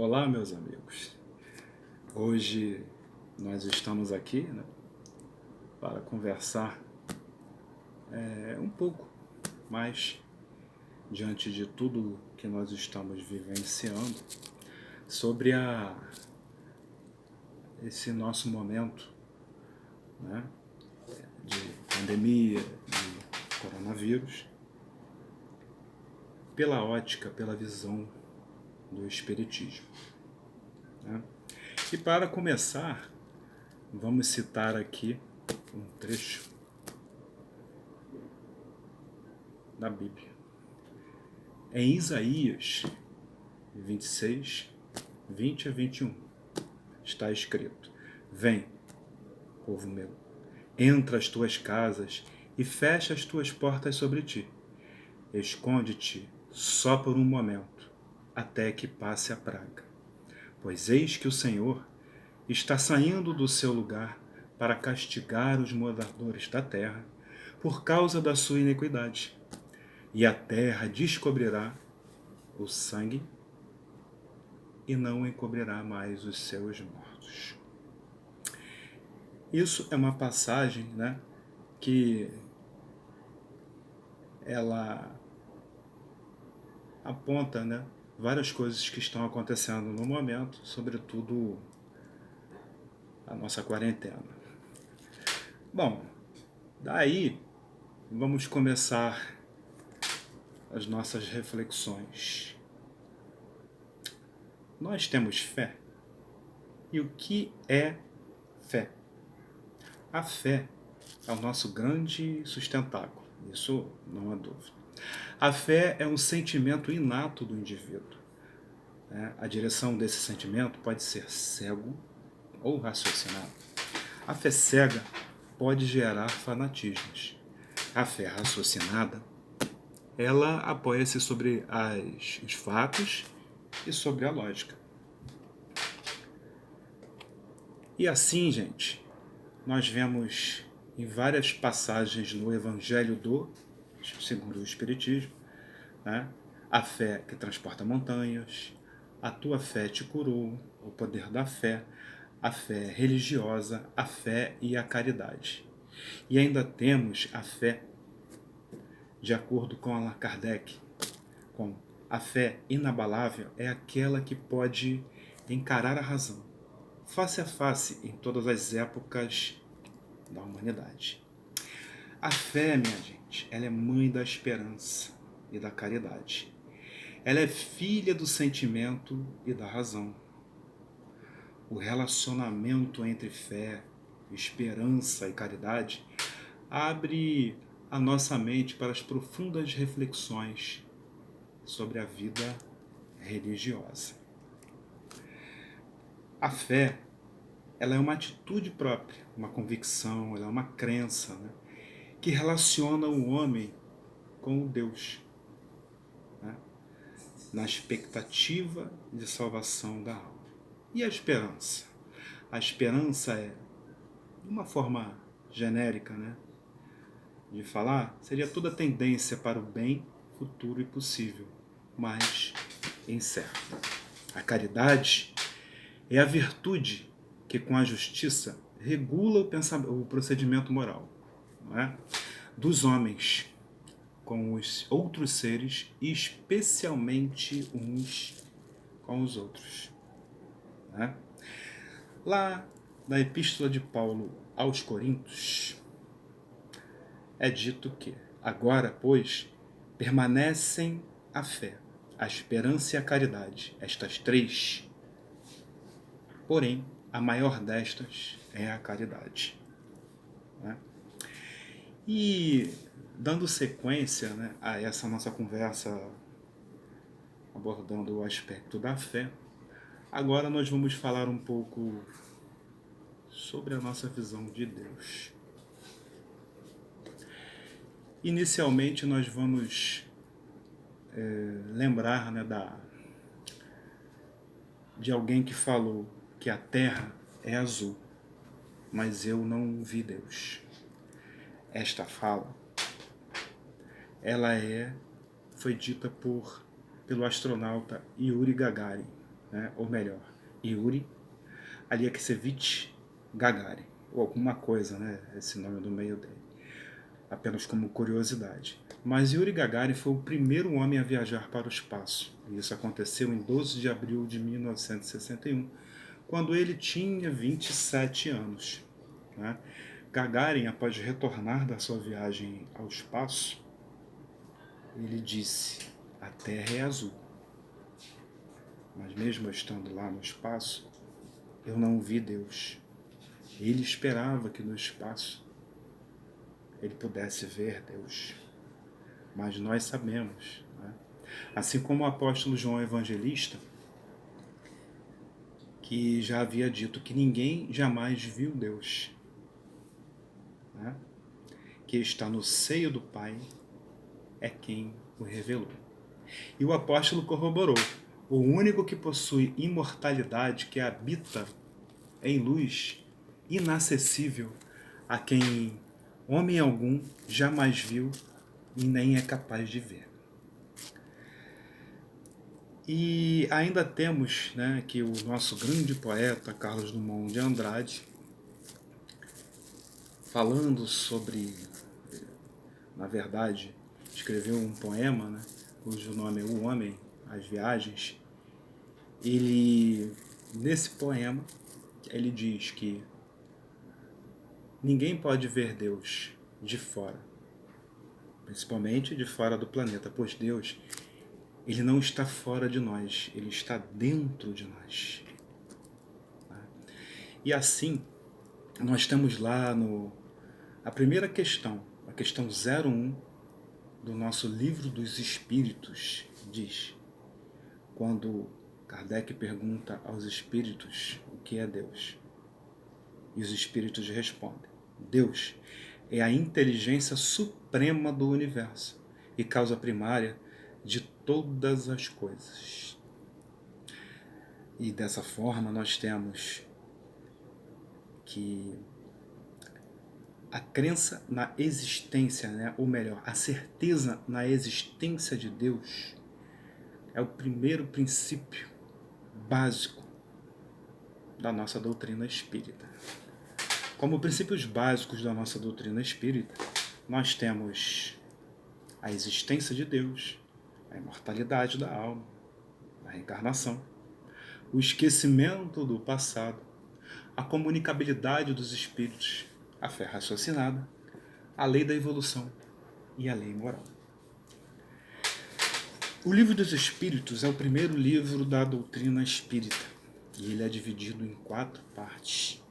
Olá, meus amigos. Hoje nós estamos aqui, para conversar um pouco mais diante de tudo que nós estamos vivenciando sobre esse nosso momento, né, de pandemia, de coronavírus, pela ótica, pela visão do Espiritismo, né? E para começar, vamos citar aqui um trecho da Bíblia. Em Isaías 26, 20 a 21, está escrito: Vem, povo meu, entra às tuas casas e fecha as tuas portas sobre ti. Esconde-te só por um momento, até que passe a praga. Pois eis que o Senhor está saindo do seu lugar para castigar os moradores da terra por causa da sua iniquidade. E a terra descobrirá o sangue e não encobrirá mais os seus mortos. Isso é uma passagem, que ela aponta, várias coisas que estão acontecendo no momento, sobretudo a nossa quarentena. Bom, daí vamos começar as nossas reflexões. Nós temos fé. E o que é fé? A fé é o nosso grande sustentáculo, isso não há dúvida. A fé é um sentimento inato do indivíduo. A direção desse sentimento pode ser cego ou raciocinado. A fé cega pode gerar fanatismos. A fé raciocinada, ela apoia-se sobre os fatos e sobre a lógica. E assim, gente, nós vemos em várias passagens no Evangelho segundo o Espiritismo, a fé que transporta montanhas, a tua fé te curou, o poder da fé, a fé religiosa, a fé e a caridade. E ainda temos a fé, de acordo com Allan Kardec, com a fé inabalável é aquela que pode encarar a razão, face a face, em todas as épocas da humanidade. A fé, minha gente, ela é mãe da esperança e da caridade. Ela é filha do sentimento e da razão. O relacionamento entre fé, esperança e caridade abre a nossa mente para as profundas reflexões sobre a vida religiosa. A fé, ela é uma atitude própria, uma convicção, ela é uma crença, que relaciona o homem com o Deus, na expectativa de salvação da alma. E a esperança? A esperança é, de uma forma genérica, de falar, seria toda tendência para o bem futuro e possível, mas incerto. A caridade é a virtude que, com a justiça, regula o procedimento moral, dos homens com os outros seres e especialmente uns com os outros. Lá na Epístola de Paulo aos Coríntios, é dito que, agora, pois, permanecem a fé, a esperança e a caridade, estas três. Porém, a maior destas é a caridade. E, dando sequência a essa nossa conversa, abordando o aspecto da fé, agora nós vamos falar um pouco sobre a nossa visão de Deus. Inicialmente, nós vamos lembrar de alguém que falou que a terra é azul, mas eu não vi Deus. Esta fala, ela foi dita pelo astronauta Yuri Gagarin, né? Ou melhor, Yuri Alekseevich Gagarin, ou alguma coisa, né? Esse nome do meio dele, apenas como curiosidade. Mas Yuri Gagarin foi o primeiro homem a viajar para o espaço. E isso aconteceu em 12 de abril de 1961, quando ele tinha 27 anos. Né? Gagarin, após retornar da sua viagem ao espaço, ele disse: "A Terra é azul. Mas mesmo estando lá no espaço, eu não vi Deus." Ele esperava que no espaço ele pudesse ver Deus. Mas nós sabemos, né? Assim como o apóstolo João Evangelista, que já havia dito que ninguém jamais viu Deus, né? Que está no seio do Pai, é quem o revelou. E o apóstolo corroborou: o único que possui imortalidade, que habita em luz inacessível, a quem homem algum jamais viu e nem é capaz de ver. E ainda temos, né, que o nosso grande poeta Carlos Drummond de Andrade, falando sobre, na verdade, escreveu um poema, né, cujo nome é O Homem, as Viagens. Ele, nesse poema, ele diz que ninguém pode ver Deus de fora, principalmente de fora do planeta, pois Deus, ele não está fora de nós, ele está dentro de nós. E assim, nós temos lá a primeira questão, a questão 01 do nosso Livro dos Espíritos, diz, quando Kardec pergunta aos espíritos o que é Deus. E os espíritos respondem: Deus é a inteligência suprema do universo e causa primária de todas as coisas. E dessa forma nós temos que a crença na existência, né, ou melhor, a certeza na existência de Deus é o primeiro princípio básico da nossa doutrina espírita. Como princípios básicos da nossa doutrina espírita, nós temos a existência de Deus, a imortalidade da alma, a reencarnação, o esquecimento do passado, a comunicabilidade dos espíritos, a fé raciocinada, a lei da evolução e a lei moral. O Livro dos Espíritos é o primeiro livro da doutrina espírita e ele é dividido em 4 partes.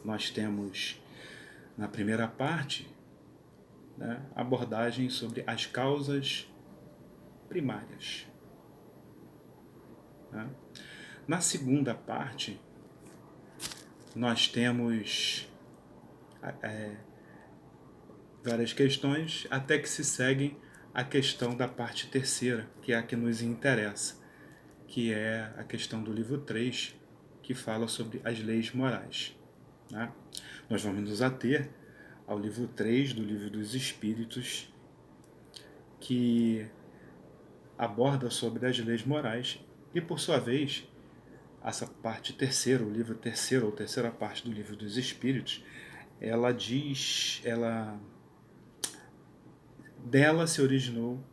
Nós temos, na primeira parte, né, abordagem sobre as causas primárias. Né? Na segunda parte, nós temos várias questões, até que se seguem a questão da parte terceira, que é a que nos interessa, que é a questão do livro 3, que fala sobre as leis morais. Né? Nós vamos nos ater ao livro 3 do Livro dos Espíritos, que aborda sobre as leis morais, e por sua vez, essa parte terceira, o livro terceiro, ou terceira parte do Livro dos Espíritos, dela se originou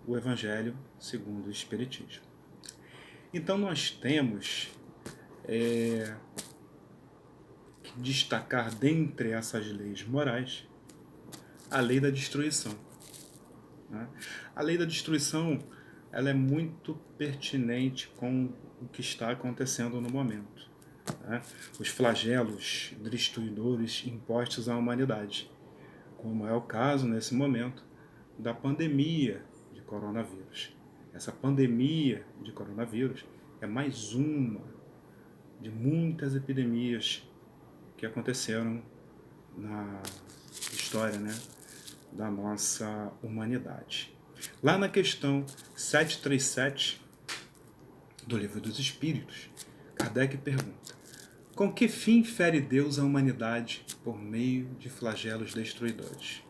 o Evangelho segundo o Espiritismo. Então nós temos que destacar dentre essas leis morais a lei da destruição. Né? A lei da destruição, ela é muito pertinente com o que está acontecendo no momento. Né? Os flagelos destruidores impostos à humanidade, como é o caso nesse momento da pandemia de coronavírus. Essa pandemia de coronavírus é mais uma de muitas epidemias que aconteceram na história, né, da nossa humanidade. Lá na questão 737 do Livro dos Espíritos, Kardec pergunta: com que fim fere Deus a humanidade por meio de flagelos destruidores?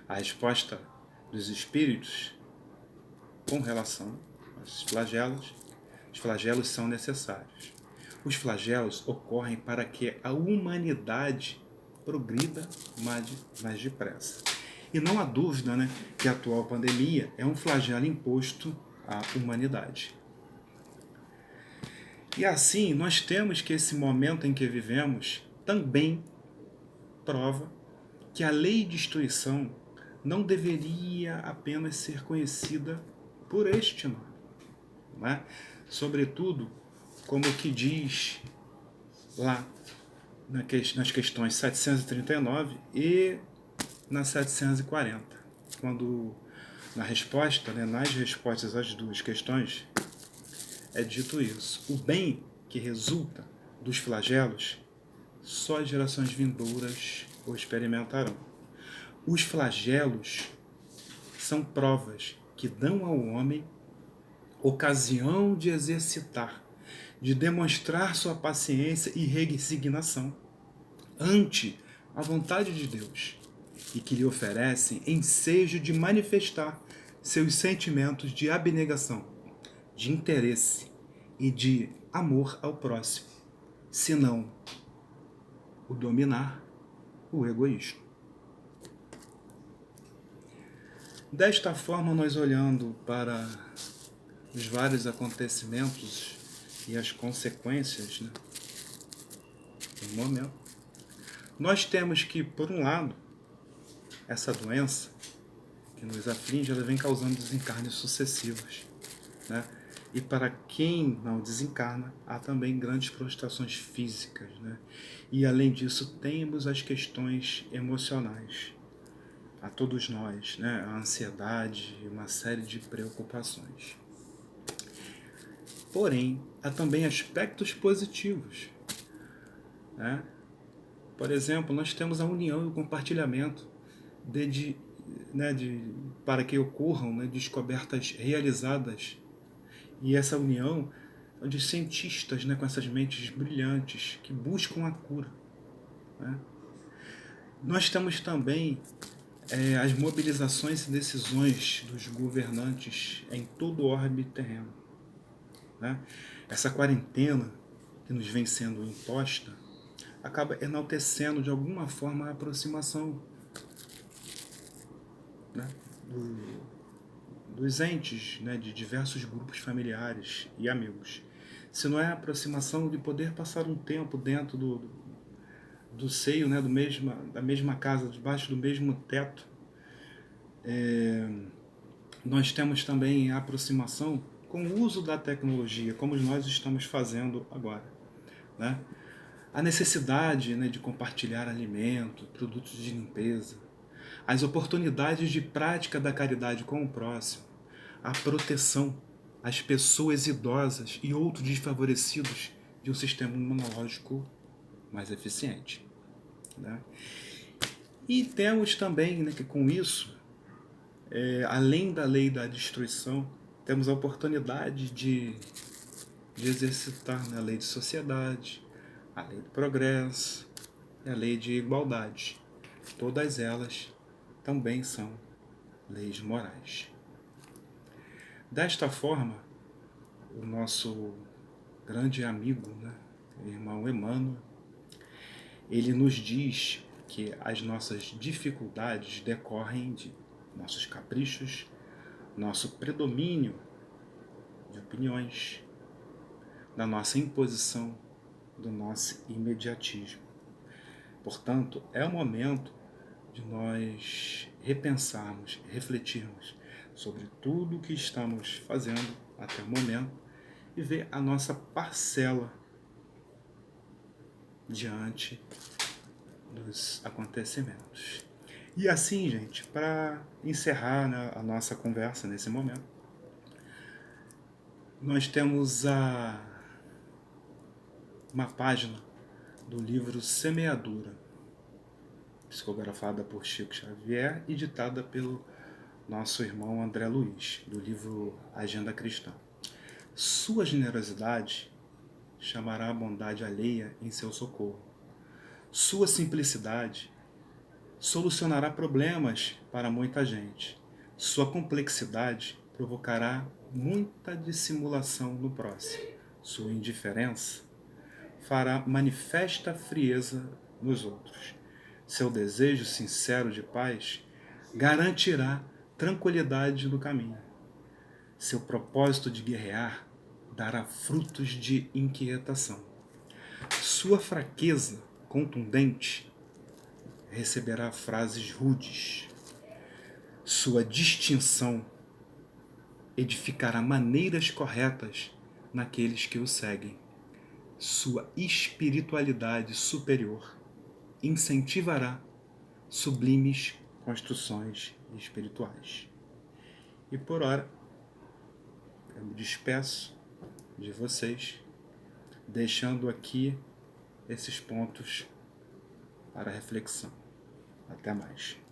A resposta dos Espíritos com relação os flagelos são necessários. Os flagelos ocorrem para que a humanidade progrida mais depressa. E não há dúvida, né, que a atual pandemia é um flagelo imposto à humanidade. E assim, nós temos que esse momento em que vivemos também prova que a lei de destruição não deveria apenas ser conhecida por este nome, né? Sobretudo, como que diz lá nas questões 739 e na 740, quando na resposta, né, nas respostas às duas questões, é dito isso. O bem que resulta dos flagelos, só as gerações vindouras o experimentarão. Os flagelos são provas que dão ao homem ocasião de exercitar, de demonstrar sua paciência e resignação ante a vontade de Deus, e que lhe oferecem ensejo de manifestar seus sentimentos de abnegação, de interesse e de amor ao próximo, senão o dominar o egoísmo. Desta forma, nós olhando para os vários acontecimentos e as consequências, né, do momento, nós temos que, por um lado, essa doença que nos aflige, ela vem causando desencarnes sucessivos, né? E para quem não desencarna, há também grandes prostrações físicas, né? E além disso, temos as questões emocionais. A todos nós, né? A ansiedade e uma série de preocupações. Porém, há também aspectos positivos, né? Por exemplo, nós temos a união e o compartilhamento para que ocorram, né, descobertas realizadas. E essa união de cientistas, né, com essas mentes brilhantes que buscam a cura, né? Nós temos também as mobilizações e decisões dos governantes em todo o orbe terreno, né? Essa quarentena que nos vem sendo imposta acaba enaltecendo de alguma forma a aproximação, né, dos entes, né, de diversos grupos familiares e amigos. Se não é a aproximação de poder passar um tempo dentro do seio, né, da mesma casa, debaixo do mesmo teto, nós temos também a aproximação com o uso da tecnologia, como nós estamos fazendo agora, né? A necessidade, né, de compartilhar alimento, produtos de limpeza, as oportunidades de prática da caridade com o próximo, a proteção às pessoas idosas e outros desfavorecidos de um sistema imunológico mais eficiente, né? E temos também, né, que com isso, além da lei da destruição, temos a oportunidade de exercitar, né, a lei de sociedade, a lei do progresso e a lei de igualdade. Todas elas também são leis morais. Desta forma, o nosso grande amigo, né, irmão Emmanuel, ele nos diz que as nossas dificuldades decorrem de nossos caprichos, nosso predomínio de opiniões, da nossa imposição, do nosso imediatismo. Portanto, é o momento de nós repensarmos, refletirmos sobre tudo o que estamos fazendo até o momento e ver a nossa parcela diante dos acontecimentos. E assim, gente, para encerrar, né, a nossa conversa nesse momento, nós temos uma página do livro Semeadura, psicografada por Chico Xavier e ditada pelo nosso irmão André Luiz, do livro Agenda Cristã. Sua generosidade chamará a bondade alheia em seu socorro. Sua simplicidade solucionará problemas para muita gente. Sua complexidade provocará muita dissimulação no próximo. Sua indiferença fará manifesta frieza nos outros. Seu desejo sincero de paz garantirá tranquilidade no caminho. Seu propósito de guerrear dará frutos de inquietação. Sua fraqueza contundente receberá frases rudes. Sua distinção edificará maneiras corretas naqueles que o seguem. Sua espiritualidade superior incentivará sublimes construções espirituais. E por ora, eu me despeço de vocês, deixando aqui esses pontos para reflexão. Até mais.